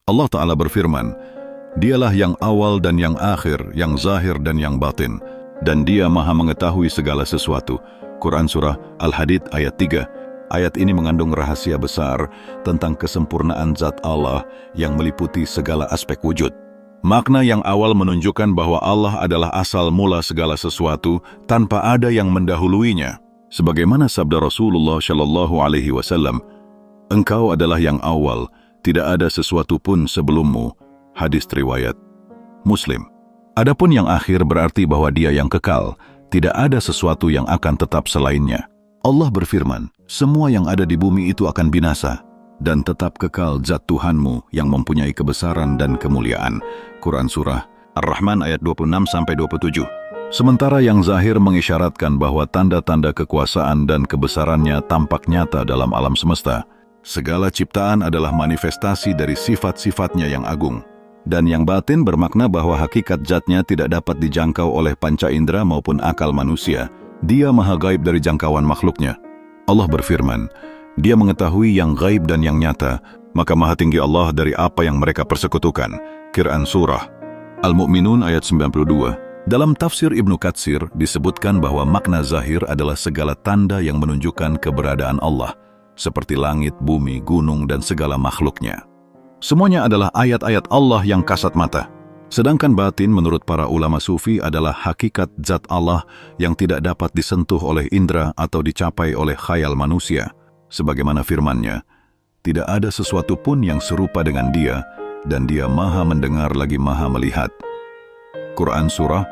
Allah Ta'ala berfirman, Dialah yang awal dan yang akhir, yang zahir dan yang batin, dan Dia maha mengetahui segala sesuatu. Quran Surah Al-Hadid ayat 3. Ayat ini mengandung rahasia besar tentang kesempurnaan zat Allah yang meliputi segala aspek wujud. Makna yang awal menunjukkan bahwa Allah adalah asal mula segala sesuatu tanpa ada yang mendahuluinya. Sebagaimana sabda Rasulullah Shallallahu Alaihi Wasallam, Engkau adalah yang awal, tidak ada sesuatu pun sebelummu. Hadis riwayat Muslim. Adapun yang akhir berarti bahwa Dia yang kekal, tidak ada sesuatu yang akan tetap selainnya. Allah berfirman, semua yang ada di bumi itu akan binasa, dan tetap kekal zat Tuhanmu yang mempunyai kebesaran dan kemuliaan. Quran Surah Ar-Rahman ayat 26-27. Sementara yang zahir mengisyaratkan bahwa tanda-tanda kekuasaan dan kebesarannya tampak nyata dalam alam semesta. Segala ciptaan adalah manifestasi dari sifat-sifatnya yang agung. Dan yang batin bermakna bahwa hakikat zatnya tidak dapat dijangkau oleh panca indera maupun akal manusia. Dia maha gaib dari jangkauan makhluknya. Allah berfirman, Dia mengetahui yang gaib dan yang nyata, maka maha tinggi Allah dari apa yang mereka persekutukan. Quran Surah Al-Mu'minun ayat 92. Dalam tafsir Ibnu Katsir disebutkan bahwa makna zahir adalah segala tanda yang menunjukkan keberadaan Allah, seperti langit, bumi, gunung, dan segala makhluknya. Semuanya adalah ayat-ayat Allah yang kasat mata. Sedangkan batin menurut para ulama sufi adalah hakikat zat Allah yang tidak dapat disentuh oleh indera atau dicapai oleh khayal manusia. Sebagaimana firman-Nya, tidak ada sesuatu pun yang serupa dengan Dia, dan Dia maha mendengar lagi maha melihat. Quran Surah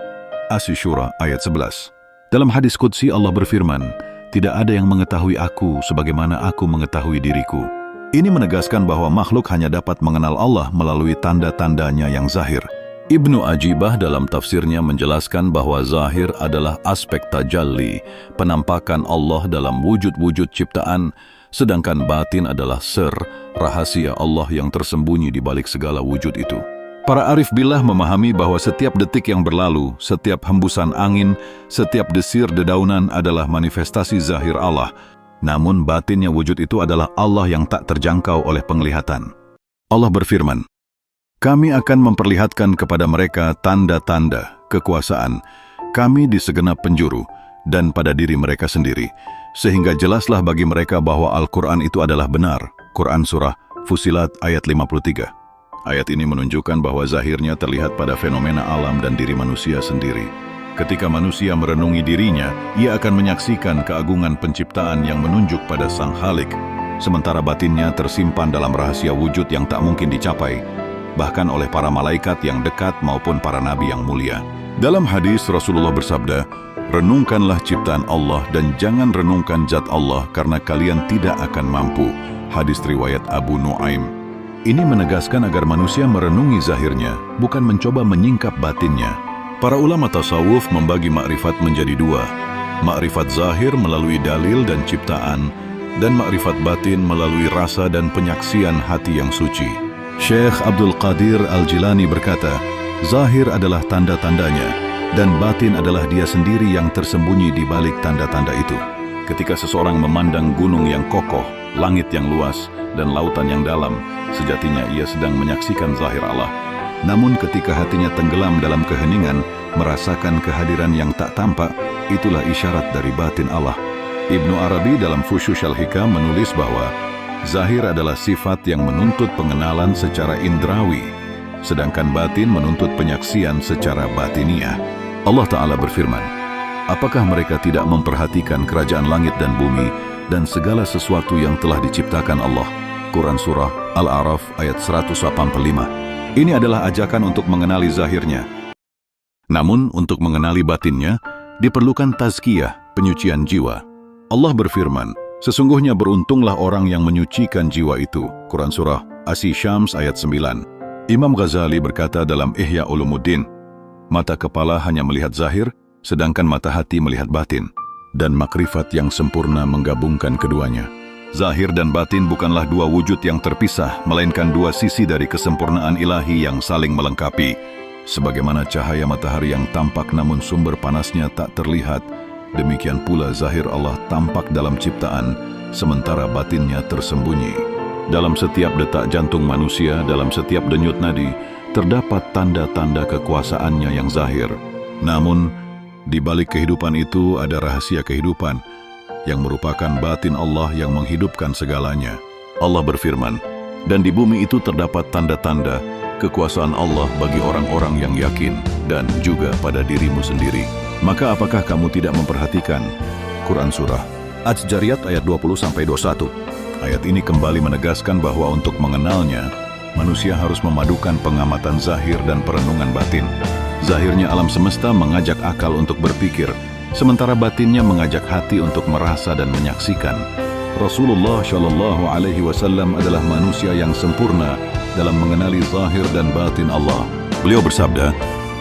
Asy-Syura ayat 11. Dalam hadis qudsi Allah berfirman, tidak ada yang mengetahui aku sebagaimana aku mengetahui diriku. Ini menegaskan bahwa makhluk hanya dapat mengenal Allah melalui tanda-tandanya yang zahir. Ibnu Ajibah dalam tafsirnya menjelaskan bahwa zahir adalah aspek tajalli, penampakan Allah dalam wujud-wujud ciptaan, sedangkan batin adalah sir, rahasia Allah yang tersembunyi di balik segala wujud itu. Para arif billah memahami bahwa setiap detik yang berlalu, setiap hembusan angin, setiap desir dedaunan adalah manifestasi zahir Allah. Namun batinnya wujud itu adalah Allah yang tak terjangkau oleh penglihatan. Allah berfirman, Kami akan memperlihatkan kepada mereka tanda-tanda kekuasaan Kami di segenap penjuru dan pada diri mereka sendiri, sehingga jelaslah bagi mereka bahwa Al-Quran itu adalah benar. Quran Surah Fussilat ayat 53. Ayat ini menunjukkan bahwa zahirnya terlihat pada fenomena alam dan diri manusia sendiri. Ketika manusia merenungi dirinya, ia akan menyaksikan keagungan penciptaan yang menunjuk pada Sang Khalik, sementara batinnya tersimpan dalam rahasia wujud yang tak mungkin dicapai, bahkan oleh para malaikat yang dekat maupun para nabi yang mulia. Dalam hadis Rasulullah bersabda, renungkanlah ciptaan Allah dan jangan renungkan zat Allah karena kalian tidak akan mampu. Hadis riwayat Abu Nuaim. Ini menegaskan agar manusia merenungi zahirnya, bukan mencoba menyingkap batinnya. Para ulama tasawuf membagi makrifat menjadi dua, makrifat zahir melalui dalil dan ciptaan, dan makrifat batin melalui rasa dan penyaksian hati yang suci. Syekh Abdul Qadir Al-Jilani berkata, zahir adalah tanda-tandanya, dan batin adalah Dia sendiri yang tersembunyi di balik tanda-tanda itu. Ketika seseorang memandang gunung yang kokoh, langit yang luas, dan lautan yang dalam, sejatinya ia sedang menyaksikan zahir Allah. Namun ketika hatinya tenggelam dalam keheningan, merasakan kehadiran yang tak tampak, itulah isyarat dari batin Allah. Ibnu Arabi dalam Fushus al-Hikam menulis bahwa zahir adalah sifat yang menuntut pengenalan secara indrawi, sedangkan batin menuntut penyaksian secara batiniah. Allah Ta'ala berfirman, apakah mereka tidak memperhatikan kerajaan langit dan bumi dan segala sesuatu yang telah diciptakan Allah? Quran Surah Al-A'raf ayat 185. Ini adalah ajakan untuk mengenali zahirnya. Namun, untuk mengenali batinnya, diperlukan tazkiyah, penyucian jiwa. Allah berfirman, sesungguhnya beruntunglah orang yang menyucikan jiwa itu. Quran Surah Asy-Syams ayat 9. Imam Ghazali berkata dalam Ihya Ulumuddin, mata kepala hanya melihat zahir, sedangkan mata hati melihat batin. Dan makrifat yang sempurna menggabungkan keduanya. Zahir dan batin bukanlah dua wujud yang terpisah, melainkan dua sisi dari kesempurnaan ilahi yang saling melengkapi. Sebagaimana cahaya matahari yang tampak namun sumber panasnya tak terlihat, demikian pula zahir Allah tampak dalam ciptaan, sementara batinnya tersembunyi. Dalam setiap detak jantung manusia, dalam setiap denyut nadi, terdapat tanda-tanda kekuasaannya yang zahir. Namun, di balik kehidupan itu ada rahasia kehidupan yang merupakan batin Allah yang menghidupkan segalanya. Allah berfirman, "Dan di bumi itu terdapat tanda-tanda kekuasaan Allah bagi orang-orang yang yakin dan juga pada dirimu sendiri. Maka apakah kamu tidak memperhatikan?" Quran Surah Adz-Dzariyat ayat 20-21. Ayat ini kembali menegaskan bahwa untuk mengenalnya, manusia harus memadukan pengamatan zahir dan perenungan batin. Zahirnya alam semesta mengajak akal untuk berpikir, sementara batinnya mengajak hati untuk merasa dan menyaksikan. Rasulullah Shallallahu Alaihi Wasallam adalah manusia yang sempurna dalam mengenali zahir dan batin Allah. Beliau bersabda,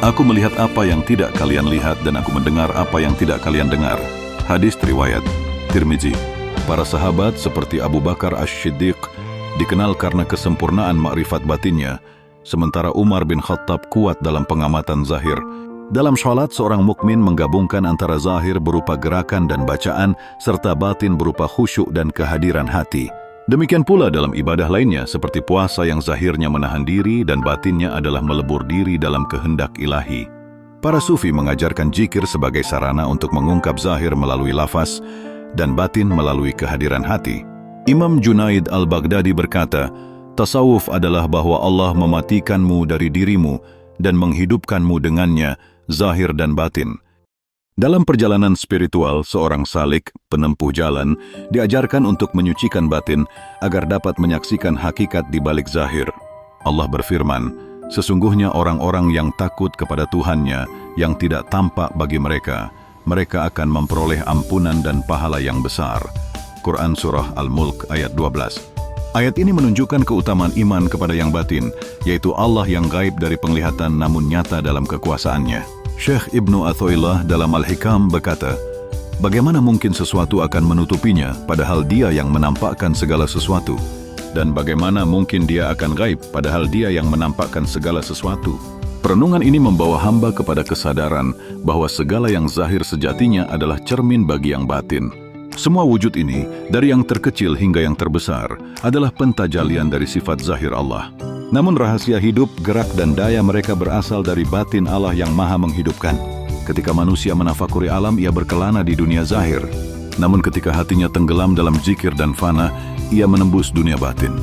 "Aku melihat apa yang tidak kalian lihat dan aku mendengar apa yang tidak kalian dengar." Hadis riwayat Tirmizi. Para sahabat seperti Abu Bakar Asy-Siddiq dikenal karena kesempurnaan makrifat batinnya, sementara Umar bin Khattab kuat dalam pengamatan zahir. Dalam sholat, seorang mukmin menggabungkan antara zahir berupa gerakan dan bacaan, serta batin berupa khusyuk dan kehadiran hati. Demikian pula dalam ibadah lainnya, seperti puasa yang zahirnya menahan diri dan batinnya adalah melebur diri dalam kehendak ilahi. Para sufi mengajarkan zikir sebagai sarana untuk mengungkap zahir melalui lafaz dan batin melalui kehadiran hati. Imam Junaid al-Baghdadi berkata, "Tasawuf adalah bahwa Allah mematikanmu dari dirimu dan menghidupkanmu dengannya, zahir dan batin." Dalam perjalanan spiritual, seorang salik, penempuh jalan, diajarkan untuk menyucikan batin agar dapat menyaksikan hakikat di balik zahir. Allah berfirman, "Sesungguhnya orang-orang yang takut kepada Tuhannya yang tidak tampak bagi mereka, mereka akan memperoleh ampunan dan pahala yang besar." Quran Surah Al-Mulk ayat 12. Ayat ini menunjukkan keutamaan iman kepada yang batin, yaitu Allah yang gaib dari penglihatan namun nyata dalam kekuasaannya. Syekh Ibnu Athaillah dalam Al-Hikam berkata, "Bagaimana mungkin sesuatu akan menutupinya padahal Dia yang menampakkan segala sesuatu? Dan bagaimana mungkin Dia akan gaib padahal Dia yang menampakkan segala sesuatu?" Perenungan ini membawa hamba kepada kesadaran bahwa segala yang zahir sejatinya adalah cermin bagi yang batin. Semua wujud ini, dari yang terkecil hingga yang terbesar, adalah pentajalian dari sifat zahir Allah. Namun rahasia hidup, gerak, dan daya mereka berasal dari batin Allah yang maha menghidupkan. Ketika manusia menafakuri alam, ia berkelana di dunia zahir. Namun ketika hatinya tenggelam dalam zikir dan fana, ia menembus dunia batin.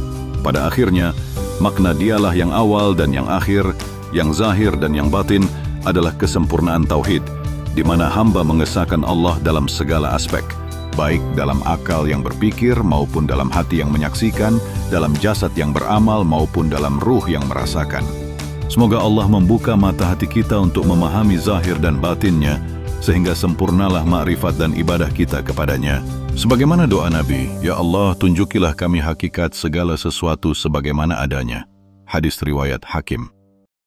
Pada akhirnya, makna Dialah yang awal dan yang akhir, yang zahir dan yang batin adalah kesempurnaan tauhid, di mana hamba mengesahkan Allah dalam segala aspek, baik dalam akal yang berpikir maupun dalam hati yang menyaksikan, dalam jasad yang beramal maupun dalam ruh yang merasakan. Semoga Allah membuka mata hati kita untuk memahami zahir dan batinnya, sehingga sempurnalah makrifat dan ibadah kita kepadanya. Sebagaimana doa Nabi, "Ya Allah, tunjukilah kami hakikat segala sesuatu sebagaimana adanya." Hadis riwayat Hakim.